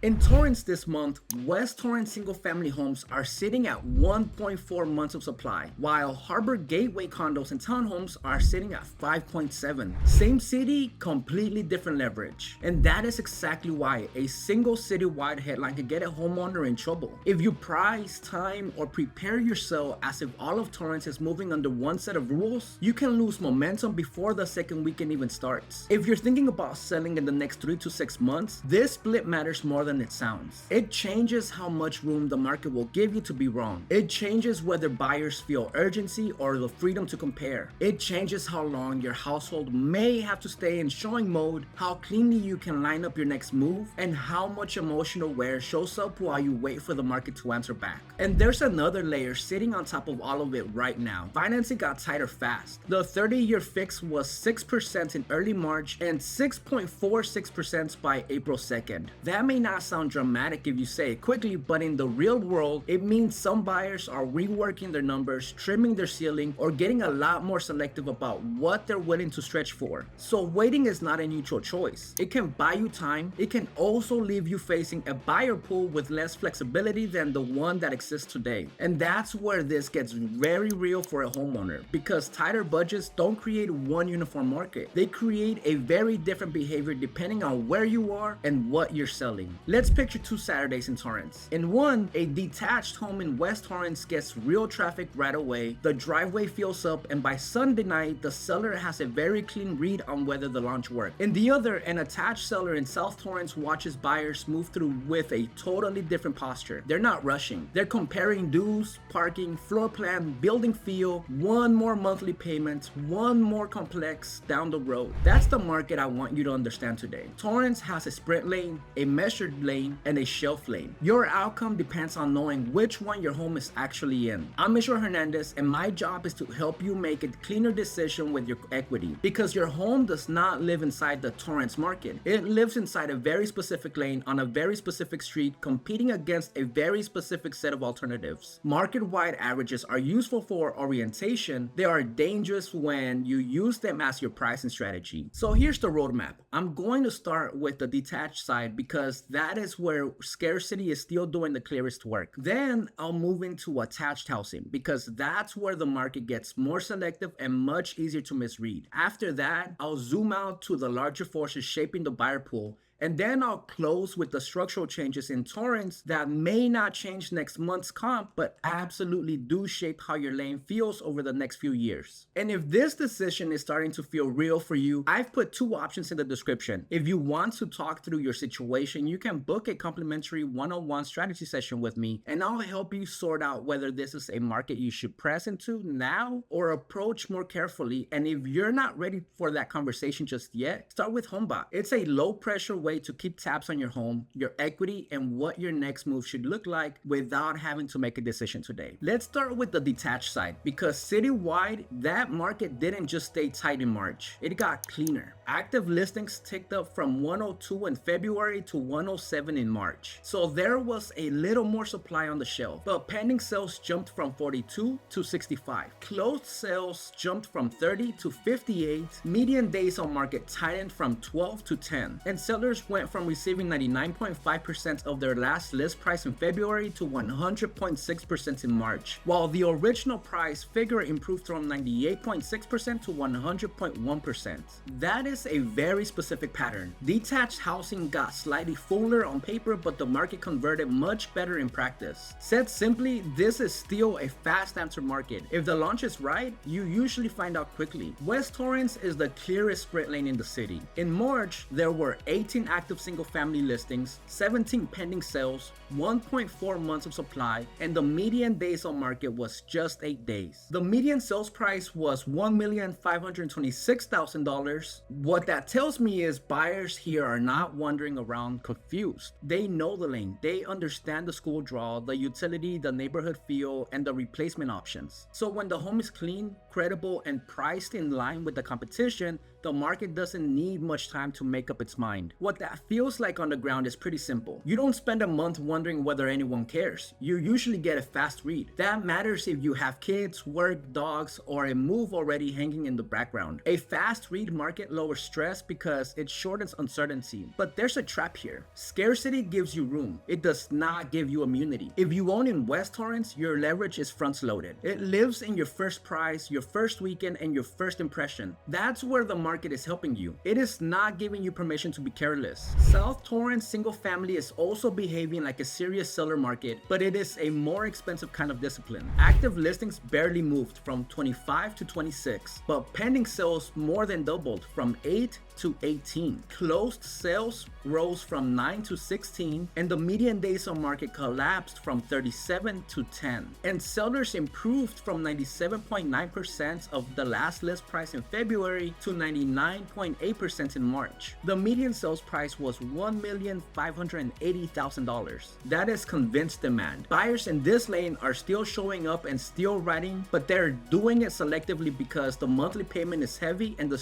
In Torrance this month, West Torrance single-family homes are sitting at 1.4 months of supply, while Harbor Gateway condos and townhomes are sitting at 5.7. Same city, completely different leverage. And that is exactly why a single citywide headline can get a homeowner in trouble. If you price, time, or prepare yourself as if all of Torrance is moving under one set of rules, you can lose momentum before the second weekend even starts. If you're thinking about selling in the next 3 to 6 months, this split matters more than it sounds. It changes how much room the market will give you to be wrong. It changes whether buyers feel urgency or the freedom to compare. It changes how long your household may have to stay in showing mode, how cleanly you can line up your next move, and how much emotional wear shows up while you wait for the market to answer back. And there's another layer sitting on top of all of it right now. Financing got tighter fast. The 30-year fix was 6% in early March and 6.46% by April 2nd. That may not sound dramatic if you say it quickly, but in the real world, it means some buyers are reworking their numbers, trimming their ceiling, or getting a lot more selective about what they're willing to stretch for. So waiting is not a neutral choice. It can buy you time. It can also leave you facing a buyer pool with less flexibility than the one that exists today. And that's where this gets very real for a homeowner, because tighter budgets don't create one uniform market. They create a very different behavior depending on where you are and what you're selling. Let's picture 2 Saturdays in Torrance. In one, a detached home in West Torrance gets real traffic right away, the driveway fills up, and by Sunday night, the seller has a very clean read on whether the launch worked. In the other, an attached seller in South Torrance watches buyers move through with a totally different posture. They're not rushing. They're comparing dues, parking, floor plan, building feel, one more monthly payment, one more complex down the road. That's the market I want you to understand today. Torrance has a sprint lane, a measured lane, and a shelf lane. Your outcome depends on knowing which one your home is actually in. I'm Mr. Hernandez, and my job is to help you make a cleaner decision with your equity, because your home does not live inside the Torrance market. It lives inside a very specific lane on a very specific street, competing against a very specific set of alternatives. Market-wide averages are useful for orientation. They are dangerous when you use them as your pricing strategy. So here's the roadmap. I'm going to start with the detached side because that is where scarcity is still doing the clearest work. Then I'll move into attached housing because that's where the market gets more selective and much easier to misread. After that, I'll zoom out to the larger forces shaping the buyer pool. And then I'll close with the structural changes in Torrance that may not change next month's comp, but absolutely do shape how your lane feels over the next few years. And if this decision is starting to feel real for you, I've put 2 options in the description. If you want to talk through your situation, you can book a complimentary one-on-one strategy session with me, and I'll help you sort out whether this is a market you should press into now or approach more carefully. And if you're not ready for that conversation just yet, start with HomeBot. It's a low-pressure way to keep tabs on your home, your equity, and what your next move should look like without having to make a decision today. Let's start with the detached side because citywide, that market didn't just stay tight in March. It got cleaner. Active listings ticked up from 102 in February to 107 in March. So there was a little more supply on the shelf, but pending sales jumped from 42 to 65. Closed sales jumped from 30 to 58. Median days on market tightened from 12 to 10. And sellers went from receiving 99.5% of their last list price in February to 100.6% in March, while the original price figure improved from 98.6% to 100.1%. That is a very specific pattern. Detached housing got slightly fuller on paper, but the market converted much better in practice. Said simply, this is still a fast answer market. If the launch is right, you usually find out quickly. West Torrance is the clearest sprint lane in the city. In March, there were 18 active single-family listings, 17 pending sales, 1.4 months of supply, and the median days on market was just 8 days. The median sales price was $1,526,000. What that tells me is buyers here are not wandering around confused. They know the lane, they understand the school draw, the utility, the neighborhood feel, and the replacement options. So when the home is clean, credible, and priced in line with the competition, the market doesn't need much time to make up its mind. What that feels like on the ground is pretty simple. You don't spend a month wondering whether anyone cares. You usually get a fast read. That matters if you have kids, work, dogs, or a move already hanging in the background. A fast read market lowers stress because it shortens uncertainty. But there's a trap here. Scarcity gives you room. It does not give you immunity. If you own in West Torrance, your leverage is front-loaded. It lives in your first price, your first weekend, and your first impression. That's where the market is helping you. It is not giving you permission to be careless. South Torrance single family is also behaving like a serious seller market, but it is a more expensive kind of discipline. Active listings barely moved from 25 to 26, but pending sales more than doubled from 8 to 18. Closed sales rose from 9 to 16, and the median days on market collapsed from 37 to 10. And sellers improved from 97.9% of the last list price in February to 99.8% in March. The median sales price was $1,580,000. That is convinced demand. Buyers in this lane are still showing up and still writing, but they're doing it selectively because the monthly payment is heavy and the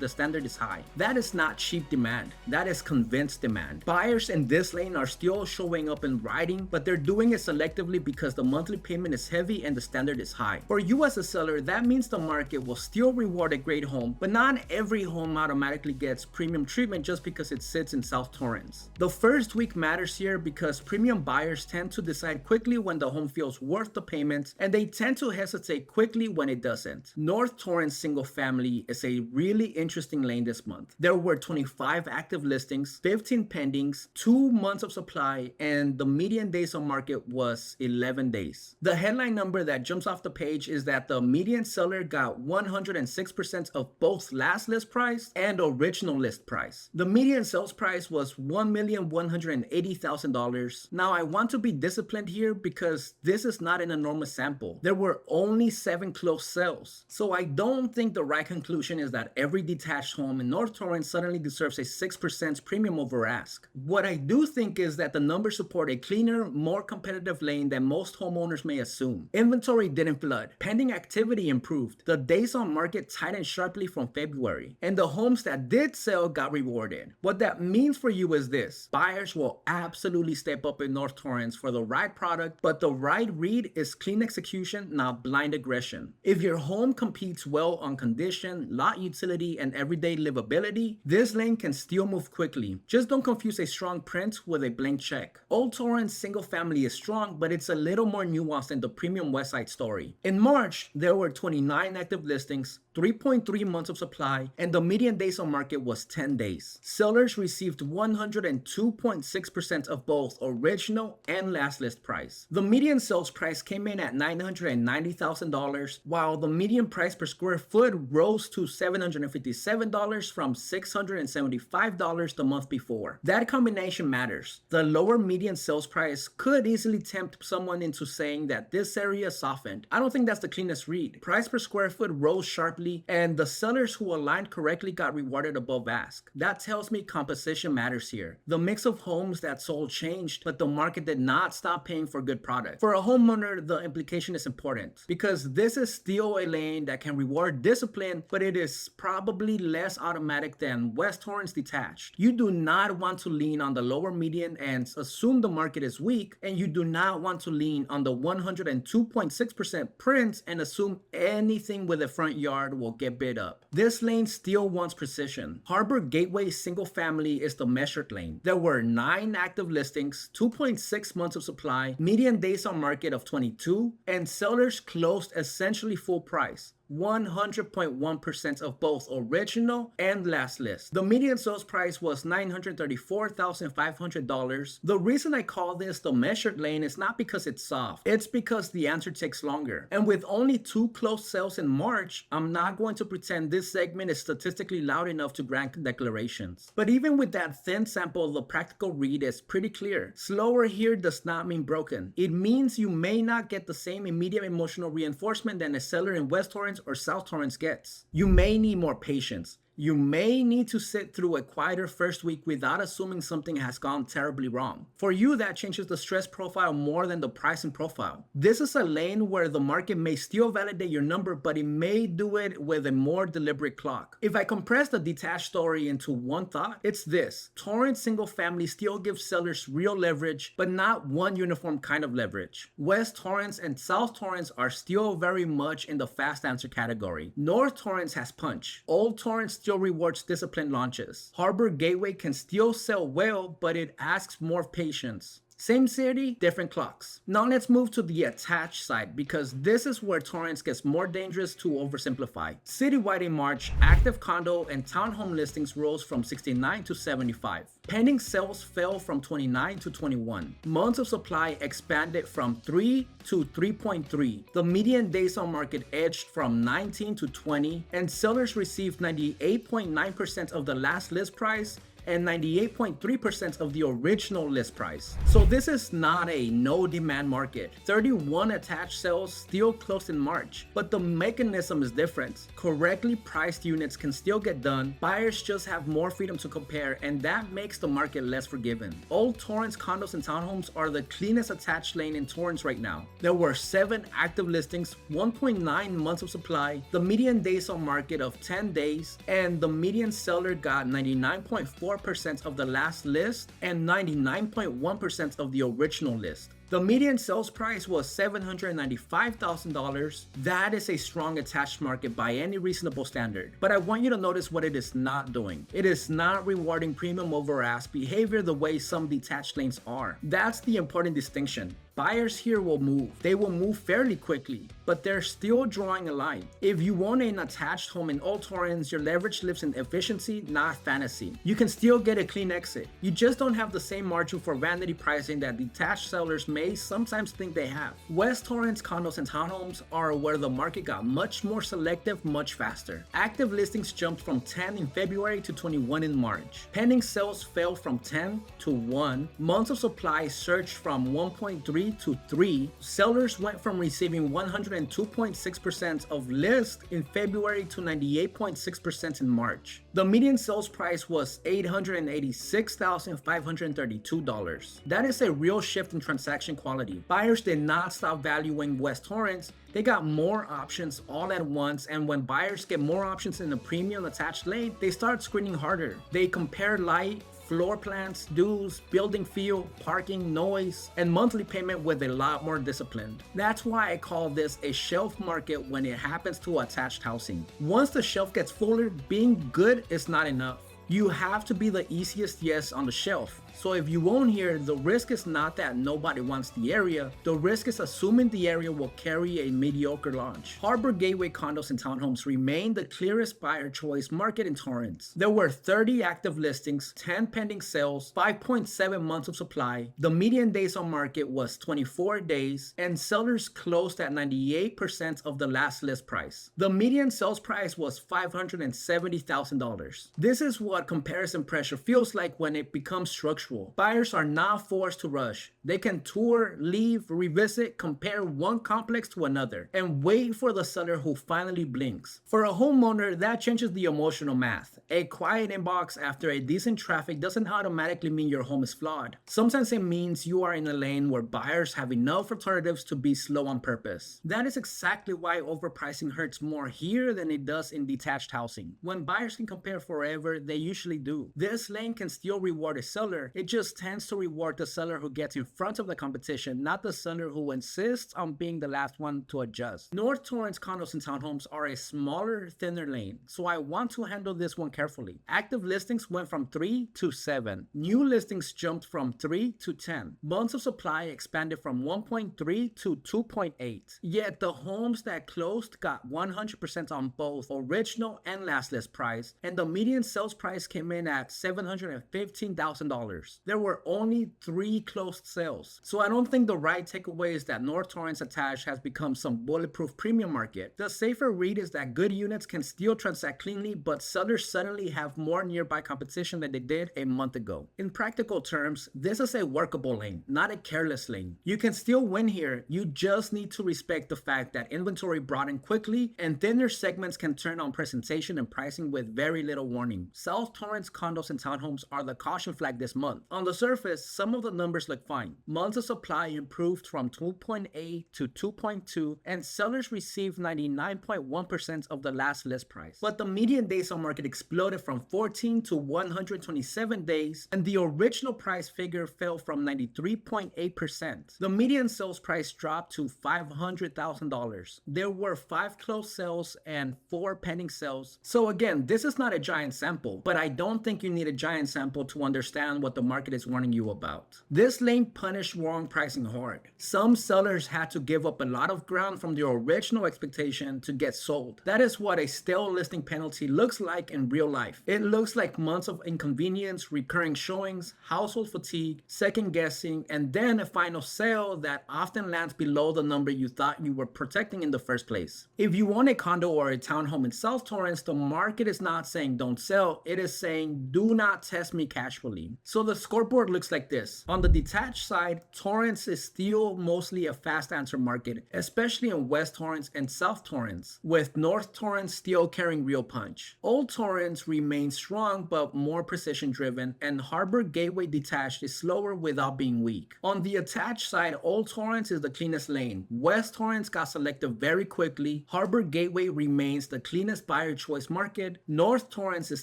standard is high. That is not cheap demand. That is convinced demand. Buyers in this lane are still showing up and writing, but they're doing it selectively because the monthly payment is heavy and the standard is high. For you as a seller, that means the market will still reward a great home, but not every home automatically gets premium treatment just because it sits in South Torrance. The first week matters here because premium buyers tend to decide quickly when the home feels worth the payment, and they tend to hesitate quickly when it doesn't. North Torrance single family is a really interesting lane this month. There were 25 active listings, 15 pendings, 2 months of supply, and the median days on market was 11 days. The headline number that jumps off the page is that the median seller got 106% of both last list price and original list price. The median sales price was $1,180,000. Now I want to be disciplined here because this is not an enormous sample. There were only 7 closed sales. So I don't think the right conclusion is that every detached home in North Torrance suddenly deserves a 6% premium over ask. What I do think is that the numbers support a cleaner, more competitive lane than most homeowners may assume. Inventory didn't flood. Pending activity improved. The days on market tightened sharply from February. And the homes that did sell got rewarded. What that means for you is this. Buyers will absolutely step up in North Torrance for the right product, but the right read is clean execution, not blind aggression. If your home competes well on condition, lot utility, and everyday livability, this lane can still move quickly. Just don't confuse a strong print with a blank check. Old Torrance single family is strong, but it's a little more nuanced than the premium Westside story. In March, there were 29 active listings, 3.3 months of supply, and the median days on market was 10 days. Sellers received 102.6% of both original and last list price. The median sales price came in at $990,000, while the median price per square foot rose to $757 from $675 the month before. That combination matters. The lower median sales price could easily tempt someone into saying that this area softened. I don't think that's the cleanest read. Price per square foot rose sharply, and the sellers who aligned correctly got rewarded above ask. That tells me composition matters here. The mix of homes that sold changed, but the market did not stop paying for good product. For a homeowner, the implication is important because this is still a lane that can reward discipline, but it is probably less automatic than West Torrance detached. You do not want to lean on the lower median and assume the market is weak, and you do not want to lean on the 102.6% prints and assume anything with a front yard will get bid up. This lane still wants precision. Harbor Gateway single family is the measured lane. There were 9 active listings, 2.6 months of supply, median days on market of 22, and sellers closed essentially full price. 100.1% of both original and last list. The median sales price was $934,500. The reason I call this the measured lane is not because it's soft. It's because the answer takes longer. And with only 2 closed sales in March, I'm not going to pretend this segment is statistically loud enough to grant declarations. But even with that thin sample, the practical read is pretty clear. Slower here does not mean broken. It means you may not get the same immediate emotional reinforcement than a seller in West Torrance or South Torrance gets. You may need more patience. You may need to sit through a quieter first week without assuming something has gone terribly wrong. For you, that changes the stress profile more than the pricing profile. This is a lane where the market may still validate your number, but it may do it with a more deliberate clock. If I compress the detached story into one thought, it's this. Torrance single family still gives sellers real leverage, but not one uniform kind of leverage. West Torrance and South Torrance are still very much in the fast answer category. North Torrance has punch. Old Torrance still rewards disciplined launches. Harbor Gateway can still sell well, but it asks more patience. Same city, different clocks. Now let's move to the attached side because this is where Torrance gets more dangerous to oversimplify. Citywide in March, active condo and townhome listings rose from 69 to 75. Pending sales fell from 29 to 21. Months of supply expanded from 3 to 3.3. The median days on market edged from 19 to 20, and sellers received 98.9% of the last list price and 98.3% of the original list price. So this is not a no demand market. 31 attached sales still closed in March, but the mechanism is different. Correctly priced units can still get done. Buyers just have more freedom to compare, and that makes the market less forgiving. Old Torrance condos and townhomes are the cleanest attached lane in Torrance right now. There were 7 active listings, 1.9 months of supply, the median days on market of 10 days, and the median seller got 99.4% of the last list and 99.1% of the original list. The median sales price was $795,000. That is a strong attached market by any reasonable standard. But I want you to notice what it is not doing. It is not rewarding premium over ask behavior the way some detached lanes are. That's the important distinction. Buyers here will move. They will move fairly quickly, but they're still drawing a line. If you want an attached home in Old Torrance, your leverage lives in efficiency, not fantasy. You can still get a clean exit. You just don't have the same margin for vanity pricing that detached sellers may sometimes think they have. West Torrance condos and townhomes are where the market got much more selective much faster. Active listings jumped from 10 in February to 21 in March. Pending sales fell from 10 to 1. Months of supply surged from 1.3 to 3. Sellers went from receiving 102.6% of list in February to 98.6% in March. The median sales price was $886,532. That is a real shift in transaction quality. Buyers did not stop valuing West Torrance. They got more options all at once, and when buyers get more options in a premium attached lane, they start screening harder. They compare light, floor plans, dues, building feel, parking, noise, and monthly payment with a lot more discipline. That's why I call this a shelf market when it happens to attached housing. Once the shelf gets fuller, being good is not enough. You have to be the easiest yes on the shelf. So if you own here, the risk is not that nobody wants the area. The risk is assuming the area will carry a mediocre launch. Harbor Gateway condos and townhomes remain the clearest buyer choice market in Torrance. There were 30 active listings, 10 pending sales, 5.7 months of supply. The median days on market was 24 days, and sellers closed at 98% of the last list price. The median sales price was $570,000. This is what comparison pressure feels like when it becomes structural. Buyers are not forced to rush. They can tour, leave, revisit, compare one complex to another, and wait for the seller who finally blinks. For a homeowner, that changes the emotional math. A quiet inbox after a decent traffic doesn't automatically mean your home is flawed. Sometimes it means you are in a lane where buyers have enough alternatives to be slow on purpose. That is exactly why overpricing hurts more here than it does in detached housing. When buyers can compare forever, they usually do. This lane can still reward a seller. It just tends to reward the seller who gets in front of the competition, not the seller who insists on being the last one to adjust. North Torrance condos and townhomes are a smaller, thinner lane, so I want to handle this one carefully. Active listings went from 3 to 7. New listings jumped from 3 to 10. Months of supply expanded from 1.3 to 2.8. Yet the homes that closed got 100% on both original and last list price, and the median sales price came in at $715,000. There were only 3 closed sales. So I don't think the right takeaway is that North Torrance attached has become some bulletproof premium market. The safer read is that good units can still transact cleanly, but sellers suddenly have more nearby competition than they did a month ago. In practical terms, this is a workable lane, not a careless lane. You can still win here. You just need to respect the fact that inventory brought in quickly and thinner segments can turn on presentation and pricing with very little warning. South Torrance condos and townhomes are the caution flag this month. month. On the surface, some of the numbers look fine. Months of supply improved from 2.8 to 2.2, and sellers received 99.1% of the last list price. But the median days on market exploded from 14 to 127 days, and the original price figure fell from 93.8%. The median sales price dropped to $500,000. There were 5 closed sales and 4 pending sales. So again, this is not a giant sample, but I don't think you need a giant sample to understand what the market is warning you about. This lane punished wrong pricing hard. Some sellers had to give up a lot of ground from their original expectation to get sold. That is what a stale listing penalty looks like in real life. It looks like months of inconvenience, recurring showings, household fatigue, second guessing, and then a final sale that often lands below the number you thought you were protecting in the first place. If you want a condo or a townhome in South Torrance, the market is not saying don't sell, it is saying do not test me casually. So the scoreboard looks like this. On the detached side, Torrance is still mostly a fast answer market, especially in West Torrance and South Torrance, with North Torrance still carrying real punch. Old Torrance remains strong but more precision driven, and Harbor Gateway detached is slower without being weak. On the attached side, Old Torrance is the cleanest lane. West Torrance got Selective very quickly. Harbor Gateway remains the cleanest buyer choice market. North Torrance is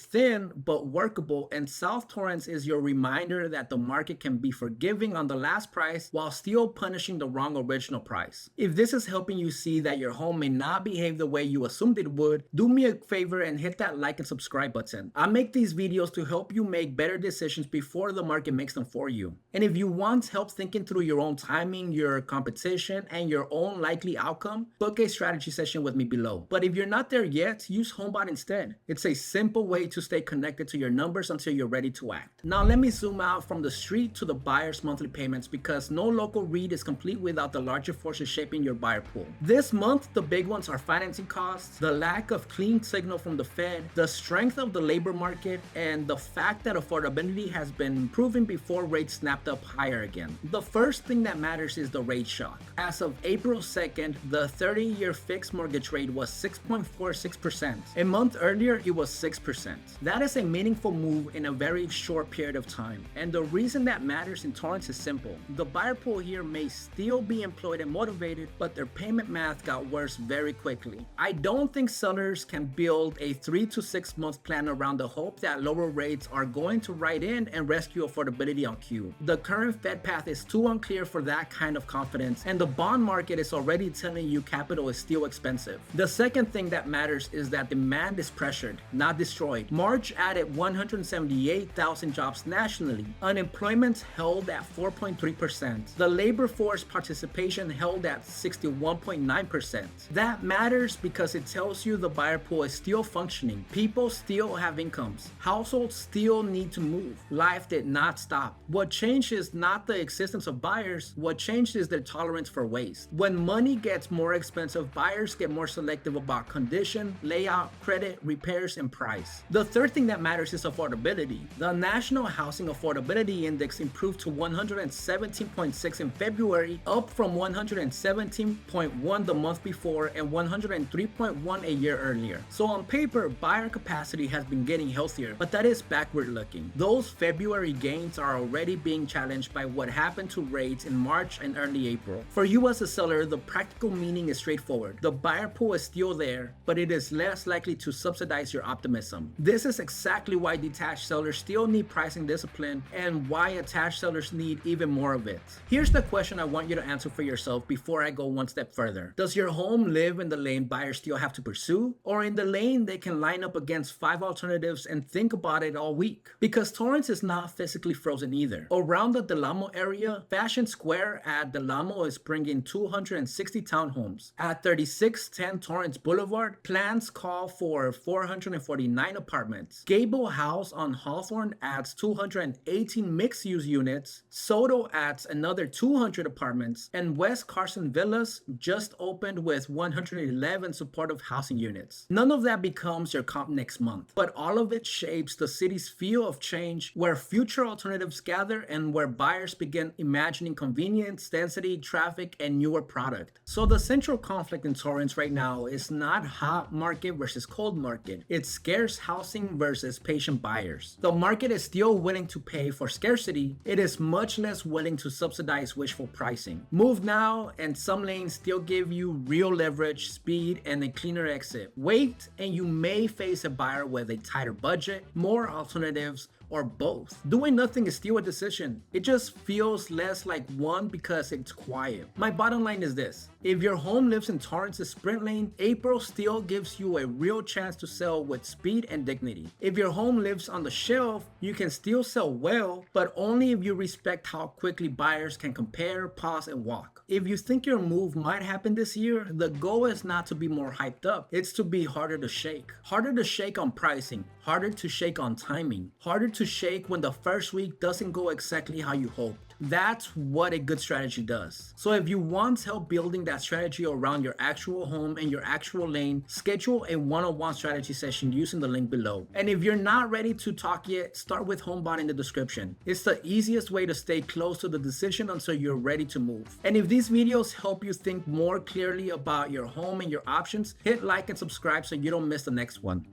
thin but workable, and South Torrance is your reminder that the market can be forgiving on the last price while still punishing the wrong original price. If this is helping you see that your home may not behave the way you assumed it would, do me a favor and hit that like and subscribe button. I make these videos to help you make better decisions before the market makes them for you. And if you want help thinking through your own timing, your competition, and your own likely outcome, book a strategy session with me below. But if you're not there yet, use HomeBot instead. It's a simple way to stay connected to your numbers until you're ready to act. Now let me zoom out from the street to the buyer's monthly payments, because no local read is complete without the larger forces shaping your buyer pool. This month, the big ones are financing costs, the lack of clean signal from the Fed, the strength of the labor market, and the fact that affordability has been improving before rates snapped up higher again. The first thing that matters is the rate shock. As of April 2nd, the 30-year fixed mortgage rate was 6.46%. A month earlier, it was 6%. That is a meaningful move in a very short period of time. And the reason that matters in Torrance is simple. The buyer pool here may still be employed and motivated, but their payment math got worse very quickly. I don't think sellers can build a 3 to 6 month plan around the hope that lower rates are going to ride in and rescue affordability on cue. The current Fed path is too unclear for that kind of confidence, and the bond market is already telling you capital is still expensive. The second thing that matters is that demand is pressured, not destroyed. March added 178,000 jobs nationally. Unemployment held at 4.3%. The labor force participation held at 61.9%. That matters because it tells you the buyer pool is still functioning. People still have incomes. Households still need to move. Life did not stop. What changed is not the existence of buyers. What changed is their tolerance for waste. When money gets more expensive, buyers get more selective about condition, layout, credit, repairs, and price. The third thing that matters is affordability. The National Housing Affordability Index improved to 117.6 in February, up from 117.1 the month before and 103.1 a year earlier. So on paper, buyer capacity has been getting healthier, but that is backward looking. Those February gains are already being challenged by what happened to rates in March and early April. For you as a seller, the practical meaning is straightforward. The buyer pool is still there, but it is less likely to subsidize your optimism. This is exactly why detached sellers still need pricing discipline and why attached sellers need even more of it. Here's the question I want you to answer for yourself before I go one step further. Does your home live in the lane buyers still have to pursue, or in the lane they can line up against 5 alternatives and think about it all week? Because Torrance is not physically frozen either. Around the Del Amo area, Fashion Square at Del Amo is bringing 260 townhomes. At 3610 Torrance Boulevard, plans call for 449 apartments. Gable House on Hawthorne adds 218 mixed-use units. Soto adds another 200 apartments, and West Carson Villas just opened with 111 supportive housing units. None of that becomes your comp next month, but all of it shapes the city's feel of change, where future alternatives gather and where buyers begin imagining convenience, density, traffic, and newer product. So the central conflict in Torrance right now is not hot market versus cold market. It's scarce housing versus patient buyers. The market is still willing to to pay for scarcity, it is much less willing to subsidize wishful pricing. Move now, and some lanes still give you real leverage, speed, and a cleaner exit. Wait, and you may face a buyer with a tighter budget, more alternatives, or both. Doing nothing is still a decision. It just feels less like one because it's quiet. My bottom line is this: if your home lives in Torrance's sprint lane, April still gives you a real chance to sell with speed and dignity. If your home lives on the shelf, you can still sell well, but only if you respect how quickly buyers can compare, pause, and walk. If you think your move might happen this year, the goal is not to be more hyped up. It's to be harder to shake. Harder to shake on pricing, harder to shake on timing, harder to shake when the first week doesn't go exactly how you hoped. That's what a good strategy does. So if you want help building that strategy around your actual home and your actual lane, schedule a one-on-one strategy session using the link below. And if you're not ready to talk yet, start with HomeBot in the description. It's the easiest way to stay close to the decision until you're ready to move. And if these videos help you think more clearly about your home and your options, hit like and subscribe so you don't miss the next one.